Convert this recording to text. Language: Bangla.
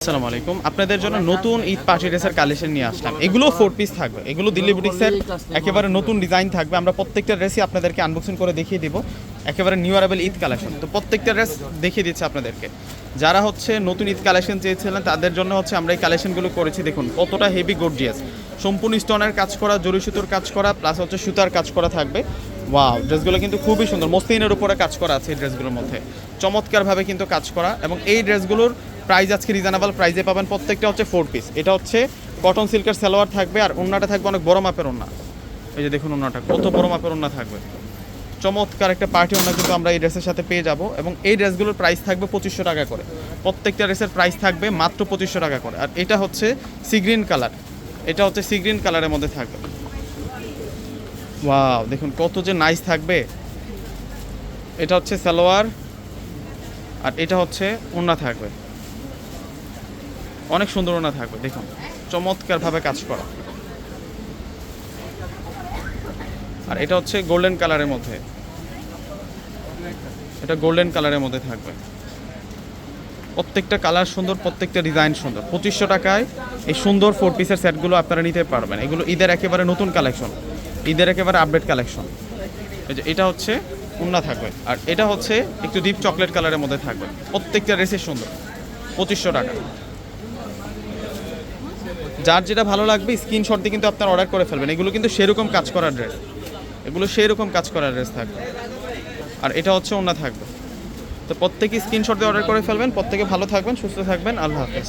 আসসালামু আলাইকুম। আপনাদের জন্য নতুন ঈদ পার্টি ড্রেসের কালেকশন নিয়ে আসলাম। এগুলো 4 পিস থাকবে। এগুলো দিল্লি বুটিক্সের একেবারে নতুন ডিজাইন থাকবে। আমরা প্রত্যেকটা ড্রেসই আপনাদেরকে আনবক্সিং করে দেখিয়ে দিব। একেবারে নিউ অ্যারাইভেল ঈদ কালেকশন। তো প্রত্যেকটা ড্রেস দেখিয়ে দিচ্ছি আপনাদেরকে। যারা হচ্ছে নতুন ঈদ কালেকশন চেয়েছিলেন তাদের জন্য হচ্ছে আমরা এই কালেকশনগুলো করেছি। দেখুন কতটা হেভি গর্জিয়াস, সম্পূর্ণ স্টোনের কাজ করা, জরি সুতোর কাজ করা, প্লাস হচ্ছে সুতার কাজ করা থাকবে। ওয়াও, ড্রেসগুলো কিন্তু খুবই সুন্দর, মসলিনের উপরে কাজ করা আছে এই ড্রেসগুলোর মধ্যে, চমৎকারভাবে কিন্তু কাজ করা। এবং এই ড্রেসগুলোর প্রাইস আজকে রিজনেবল প্রাইসে পাবেন। প্রত্যেকটা হচ্ছে 4 পিস। এটা হচ্ছে কটন সিল্কের সালোয়ার থাকবে, আর ওন্নাটা থাকবে অনেক বড় মাপের ওন্না। এই যে দেখুন ওন্নাটা কত বড় মাপের ওন্না থাকবে, চমৎকার একটা পার্টি ওন্না কিন্তু আমরা এই ড্রেসের সাথে পেয়ে যাব। এবং এই ড্রেসগুলোর প্রাইস থাকবে 2500 টাকা করে। প্রত্যেকটা ড্রেসের প্রাইস থাকবে মাত্র 2500 টাকা করে। আর এটা হচ্ছে সি গ্রিন কালার, এটা হচ্ছে সি গ্রিন কালারের মধ্যে থাকবে। ওয়াও, দেখুন কত যে নাইস থাকবে। এটা হচ্ছে সালোয়ার, আর এটা হচ্ছে ওন্না থাকবে, অনেক সুন্দর ওন্না থাকবে। দেখুন চমৎকারভাবে কাজ করা। আর এটা হচ্ছে গোল্ডেন কালারের মধ্যে, এটা গোল্ডেন কালারের মধ্যে থাকবে। প্রত্যেকটা কালার সুন্দর, প্রত্যেকটা ডিজাইন সুন্দর। 2500 টাকায় এই সুন্দর 4 পিসের সেটগুলো আপনারা নিতে পারবেন। এগুলো ঈদের একেবারে নতুন কালেকশন, ঈদের একেবারে আপডেট কালেকশন। এই যে এটা হচ্ছে ওন্না থাকবে, আর এটা হচ্ছে একটু ডিপ চকলেট কালারের মধ্যে থাকবে। প্রত্যেকটা ড্রেসই সুন্দর। 2500 টাকা। যার যেটা ভালো লাগবে স্ক্রিনশট দিয়ে কিন্তু আপনারা অর্ডার করে ফেলবেন। এগুলো কিন্তু সেরকম কাজ করার ড্রেস, এগুলো সেরকম কাজ করার ড্রেস থাকবে। আর এটা হচ্ছে ওন্না থাকবে। তো প্রত্যেকে স্ক্রিনশট দিয়ে অর্ডার করে ফেলবেন। প্রত্যেকে ভালো থাকবেন, সুস্থ থাকবেন। আল্লাহ হাফেজ।